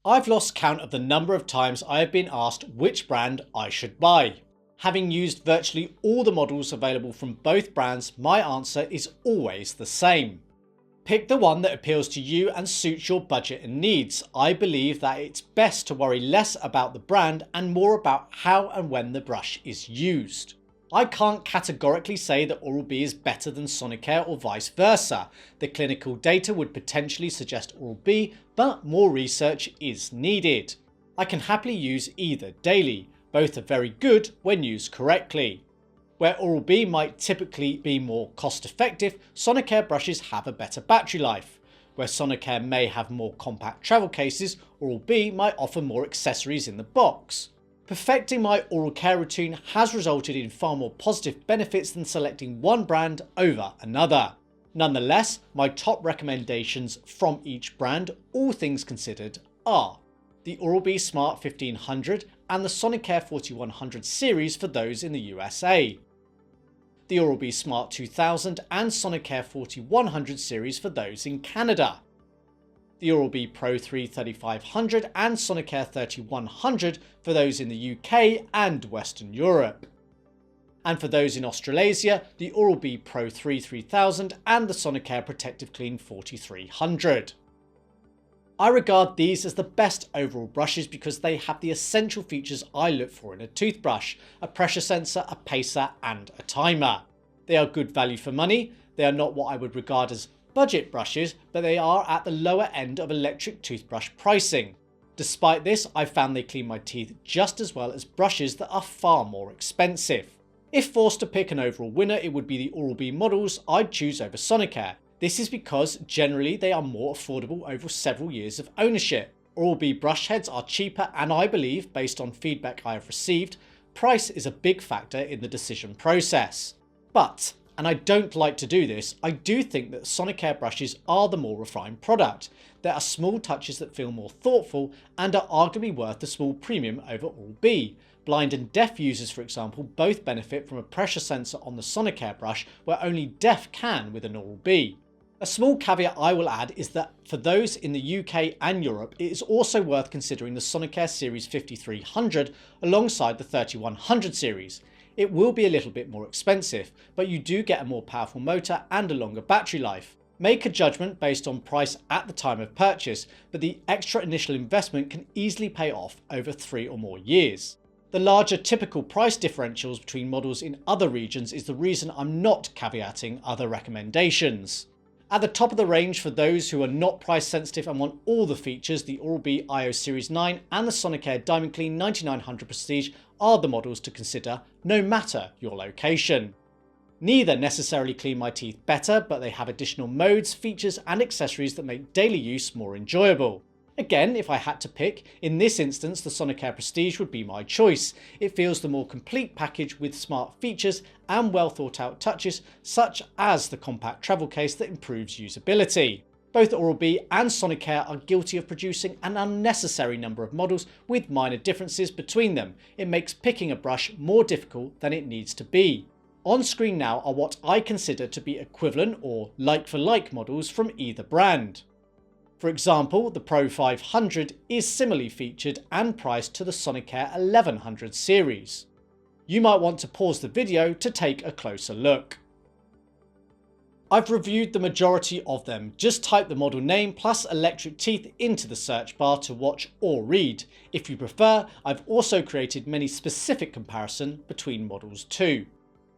I've lost count of the number of times I have been asked which brand I should buy. Having used virtually all the models available from both brands, my answer is always the same. Pick the one that appeals to you and suits your budget and needs. I believe that it's best to worry less about the brand and more about how and when the brush is used. I can't categorically say that Oral-B is better than Sonicare or vice versa. The clinical data would potentially suggest Oral-B, but more research is needed. I can happily use either daily. Both are very good when used correctly. Where Oral-B might typically be more cost effective, Sonicare brushes have a better battery life. Where Sonicare may have more compact travel cases, Oral-B might offer more accessories in the box. Perfecting my oral care routine has resulted in far more positive benefits than selecting one brand over another. Nonetheless, my top recommendations from each brand, all things considered, are the Oral-B Smart 1500 and the Sonicare 4100 series for those in the USA, the Oral-B Smart 2000 and Sonicare 4100 series for those in Canada, the Oral-B Pro 3 3500 and Sonicare 3100 for those in the UK and Western Europe, and for those in Australasia, the Oral-B Pro 3 3000 and the Sonicare Protective Clean 4300. I regard these as the best overall brushes because they have the essential features I look for in a toothbrush: a pressure sensor, a pacer and a timer. They are good value for money. They are not what I would regard as budget brushes, but they are at the lower end of electric toothbrush pricing. Despite this, I found they clean my teeth just as well as brushes that are far more expensive. If forced to pick an overall winner, it would be the Oral-B models I'd choose over Sonicare. This is because generally they are more affordable over several years of ownership. Oral-B brush heads are cheaper, and I believe, based on feedback I have received, price is a big factor in the decision process. But, and I don't like to do this, I do think that Sonicare brushes are the more refined product. There are small touches that feel more thoughtful and are arguably worth the small premium over Oral-B. Blind and deaf users, for example, both benefit from a pressure sensor on the Sonicare brush where only deaf can with an Oral-B. A small caveat I will add is that for those in the UK and Europe, it is also worth considering the Sonicare Series 5300 alongside the 3100 series. It will be a little bit more expensive, but you do get a more powerful motor and a longer battery life. Make a judgment based on price at the time of purchase, but the extra initial investment can easily pay off over 3 or more years. The larger typical price differentials between models in other regions is the reason I'm not caveating other recommendations. At the top of the range for those who are not price sensitive and want all the features, the Oral-B IO Series 9 and the Sonicare Diamond Clean 9900 Prestige are the models to consider, no matter your location. Neither necessarily clean my teeth better, but they have additional modes, features and accessories that make daily use more enjoyable. Again, if I had to pick, in this instance the Sonicare Prestige would be my choice. It feels the more complete package with smart features and well thought out touches, such as the compact travel case that improves usability. Both Oral-B and Sonicare are guilty of producing an unnecessary number of models with minor differences between them. It makes picking a brush more difficult than it needs to be. On screen now are what I consider to be equivalent or like-for-like models from either brand. For example, the Pro 500 is similarly featured and priced to the Sonicare 1100 series. You might want to pause the video to take a closer look. I've reviewed the majority of them. Just type the model name plus electricteeth into the search bar to watch or read. If you prefer, I've also created many specific comparisons between models too.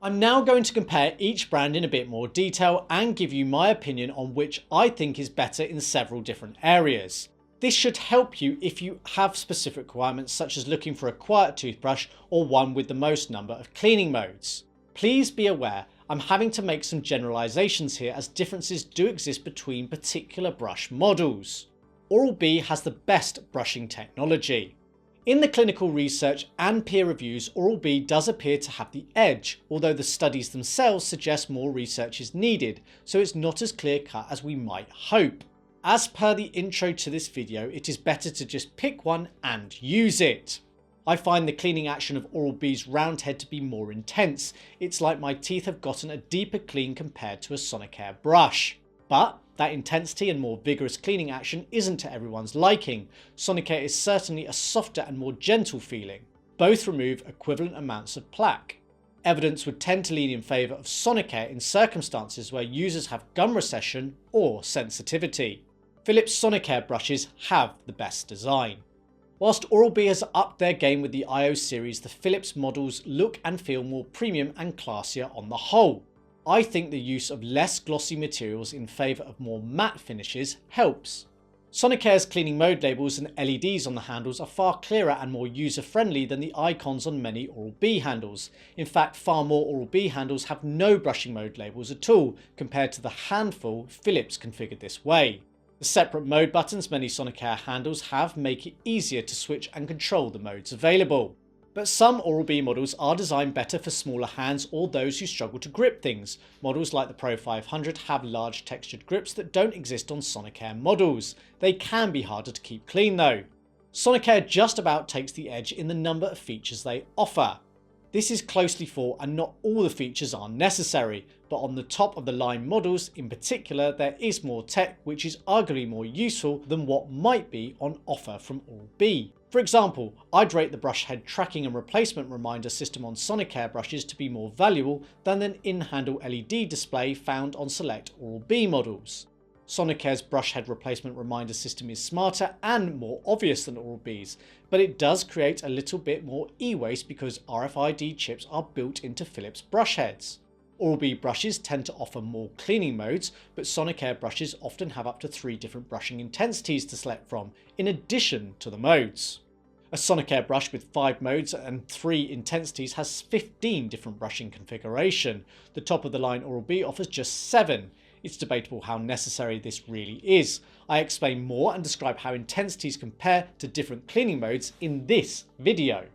I'm now going to compare each brand in a bit more detail and give you my opinion on which I think is better in several different areas. This should help you if you have specific requirements such as looking for a quiet toothbrush or one with the most number of cleaning modes. Please be aware I'm having to make some generalizations here as differences do exist between particular brush models. Oral-B has the best brushing technology. In the clinical research and peer reviews, Oral-B does appear to have the edge, although the studies themselves suggest more research is needed, so it's not as clear cut as we might hope. As per the intro to this video, it is better to just pick one and use it. I find the cleaning action of Oral-B's round head to be more intense. It's like my teeth have gotten a deeper clean compared to a Sonicare brush. But That intensity and more vigorous cleaning action isn't to everyone's liking. Sonicare is certainly a softer and more gentle feeling. Both remove equivalent amounts of plaque. Evidence would tend to lean in favour of Sonicare in circumstances where users have gum recession or sensitivity. Philips Sonicare brushes have the best design. Whilst Oral-B has upped their game with the IO series, the Philips models look and feel more premium and classier on the whole. I think the use of less glossy materials in favour of more matte finishes helps. Sonicare's cleaning mode labels and LEDs on the handles are far clearer and more user-friendly than the icons on many Oral-B handles. In fact, far more Oral-B handles have no brushing mode labels at all, compared to the handful Philips configured this way. The separate mode buttons many Sonicare handles have make it easier to switch and control the modes available. But some Oral-B models are designed better for smaller hands or those who struggle to grip things. Models like the Pro 500 have large textured grips that don't exist on Sonicare models. They can be harder to keep clean though. Sonicare just about takes the edge in the number of features they offer. This is closely fought and not all the features are necessary, but on the top of the line models in particular there is more tech which is arguably more useful than what might be on offer from Oral-B. For example, I'd rate the brush head tracking and replacement reminder system on Sonicare brushes to be more valuable than an in-handle LED display found on select Oral-B models. Sonicare's brush head replacement reminder system is smarter and more obvious than Oral-B's, but it does create a little bit more e-waste because RFID chips are built into Philips brush heads. Oral-B brushes tend to offer more cleaning modes, but Sonicare brushes often have up to 3 different brushing intensities to select from, in addition to the modes. A Sonicare brush with 5 modes and 3 intensities has 15 different brushing configuration. The top of the line Oral-B offers just 7. It's debatable how necessary this really is. I explain more and describe how intensities compare to different cleaning modes in this video.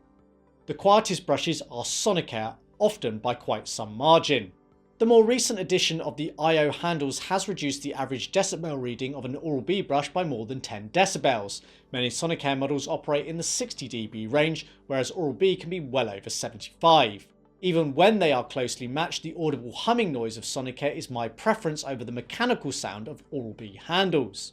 The quietest brushes are Sonicare, often by quite some margin. The more recent addition of the IO handles has reduced the average decibel reading of an Oral-B brush by more than 10 decibels. Many Sonicare models operate in the 60 dB range, whereas Oral-B can be well over 75. Even when they are closely matched, the audible humming noise of Sonicare is my preference over the mechanical sound of Oral-B handles.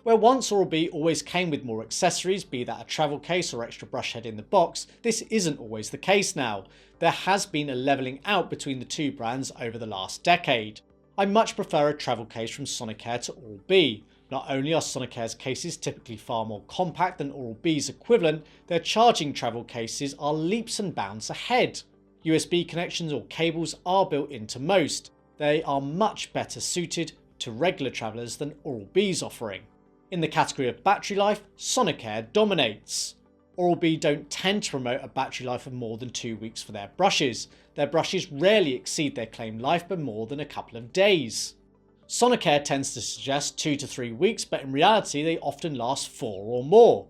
Where once Oral-B always came with more accessories, be that a travel case or extra brush head in the box, this isn't always the case now. There has been a levelling out between the two brands over the last decade. I much prefer a travel case from Sonicare to Oral-B. Not only are Sonicare's cases typically far more compact than Oral-B's equivalent, their charging travel cases are leaps and bounds ahead. USB connections or cables are built into most. They are much better suited to regular travellers than Oral-B's offering. In the category of battery life, Sonicare dominates. Oral-B don't tend to promote a battery life of more than 2 weeks for their brushes. Their brushes rarely exceed their claimed life by more than a couple of days. Sonicare tends to suggest 2 to 3 weeks, but in reality they often last 4 or more.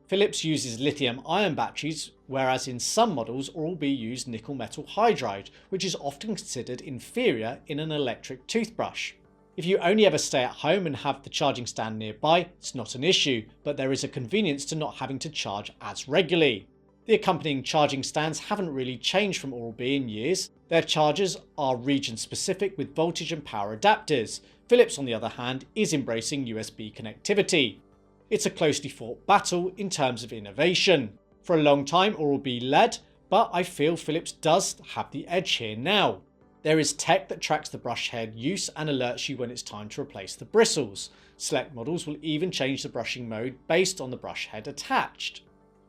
Philips uses lithium-ion batteries, whereas in some models Oral-B use nickel metal hydride, which is often considered inferior in an electric toothbrush. If you only ever stay at home and have the charging stand nearby, it's not an issue, but there is a convenience to not having to charge as regularly. The accompanying charging stands haven't really changed from Oral-B in years. Their chargers are region specific with voltage and power adapters. Philips, on the other hand, is embracing USB connectivity. It's a closely fought battle in terms of innovation. For a long time Oral-B led, but I feel Philips does have the edge here now. There is tech that tracks the brush head use and alerts you when it's time to replace the bristles. Select models will even change the brushing mode based on the brush head attached.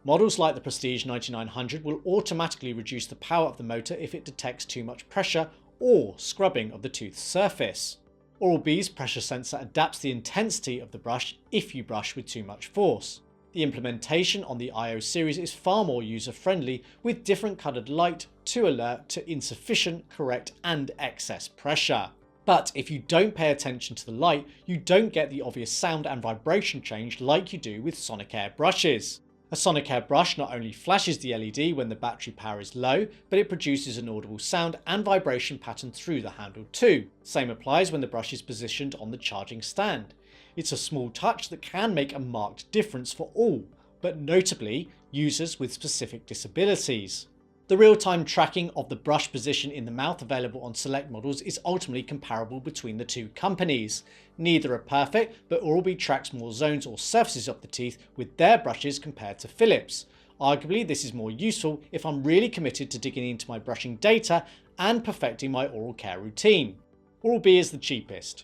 Models like the Prestige 9900 will automatically reduce the power of the motor if it detects too much pressure or scrubbing of the tooth surface. Oral-B's pressure sensor adapts the intensity of the brush if you brush with too much force. The implementation on the IO series is far more user-friendly with different coloured light to alert to insufficient, correct and excess pressure. But if you don't pay attention to the light, you don't get the obvious sound and vibration change like you do with Sonicare brushes. A Sonicare brush not only flashes the LED when the battery power is low, but it produces an audible sound and vibration pattern through the handle too. Same applies when the brush is positioned on the charging stand. It's a small touch that can make a marked difference for all, but notably users with specific disabilities. The real-time tracking of the brush position in the mouth available on select models is ultimately comparable between the two companies. Neither are perfect, but Oral-B tracks more zones or surfaces of the teeth with their brushes compared to Philips. Arguably, this is more useful if I'm really committed to digging into my brushing data and perfecting my oral care routine. Oral-B is the cheapest.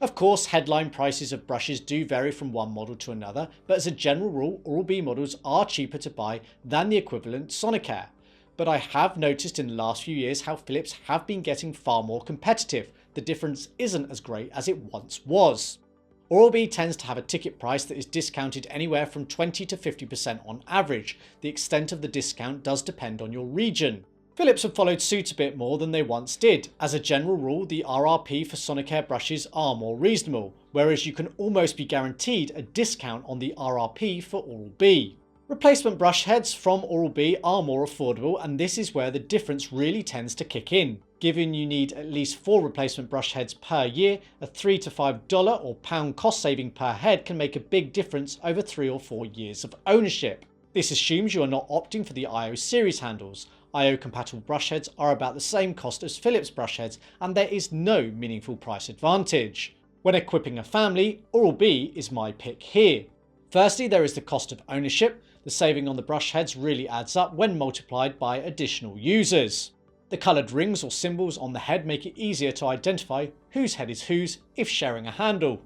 Of course, headline prices of brushes do vary from one model to another, but as a general rule, Oral-B models are cheaper to buy than the equivalent Sonicare. But I have noticed in the last few years how Philips have been getting far more competitive. The difference isn't as great as it once was. Oral-B tends to have a ticket price that is discounted anywhere from 20 to 50% on average. The extent of the discount does depend on your region. Philips have followed suit a bit more than they once did. As a general rule, the RRP for Sonicare brushes are more reasonable, whereas you can almost be guaranteed a discount on the RRP for Oral-B. Replacement brush heads from Oral-B are more affordable, and this is where the difference really tends to kick in. Given you need at least 4 replacement brush heads per year, a $3 to $5 or pound cost saving per head can make a big difference over 3 or 4 years of ownership. This assumes you are not opting for the IO series handles. IO compatible brush heads are about the same cost as Philips brush heads, and there is no meaningful price advantage. When equipping a family, Oral-B is my pick here. Firstly, there is the cost of ownership. The saving on the brush heads really adds up when multiplied by additional users. The coloured rings or symbols on the head make it easier to identify whose head is whose if sharing a handle.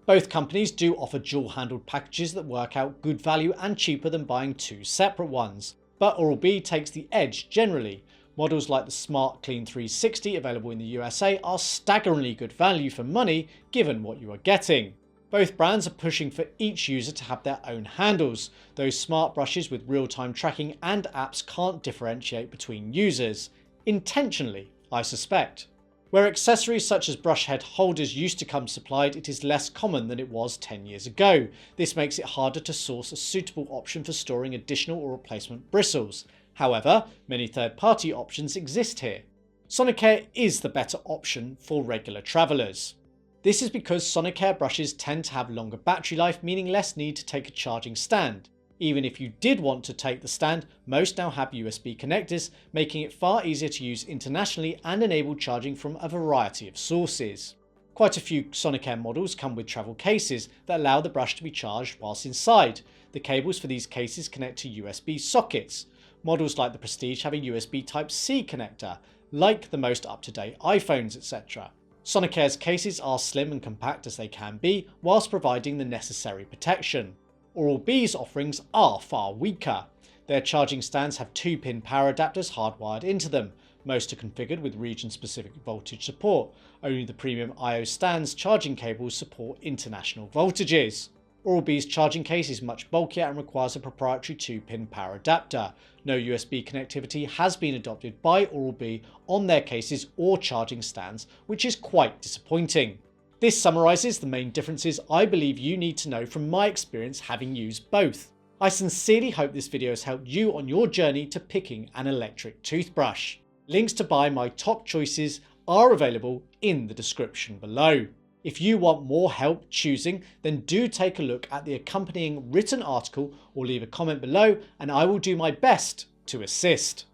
Both companies do offer dual-handled packages that work out good value and cheaper than buying 2 separate ones. But Oral-B takes the edge generally. Models like the Smart Clean 360 available in the USA are staggeringly good value for money given what you are getting. Both brands are pushing for each user to have their own handles. Those smart brushes with real-time tracking and apps can't differentiate between users. Intentionally, I suspect. Where accessories such as brush head holders used to come supplied, it is less common than it was 10 years ago. This makes it harder to source a suitable option for storing additional or replacement bristles. However, many third-party options exist here. Sonicare is the better option for regular travellers. This is because Sonicare brushes tend to have longer battery life, meaning less need to take a charging stand. Even if you did want to take the stand, most now have USB connectors, making it far easier to use internationally and enable charging from a variety of sources. Quite a few Sonicare models come with travel cases that allow the brush to be charged whilst inside. The cables for these cases connect to USB sockets. Models like the Prestige have a USB Type-C connector, like the most up-to-date iPhones, etc. Sonicare's cases are slim and compact as they can be, whilst providing the necessary protection. Oral-B's offerings are far weaker. Their charging stands have 2-pin power adapters hardwired into them. Most are configured with region-specific voltage support. Only the premium IO stands charging cables support international voltages. Oral-B's charging case is much bulkier and requires a proprietary 2-pin power adapter. No USB connectivity has been adopted by Oral-B on their cases or charging stands, which is quite disappointing. This summarises the main differences I believe you need to know from my experience having used both. I sincerely hope this video has helped you on your journey to picking an electric toothbrush. Links to buy my top choices are available in the description below. If you want more help choosing, then do take a look at the accompanying written article or leave a comment below and I will do my best to assist.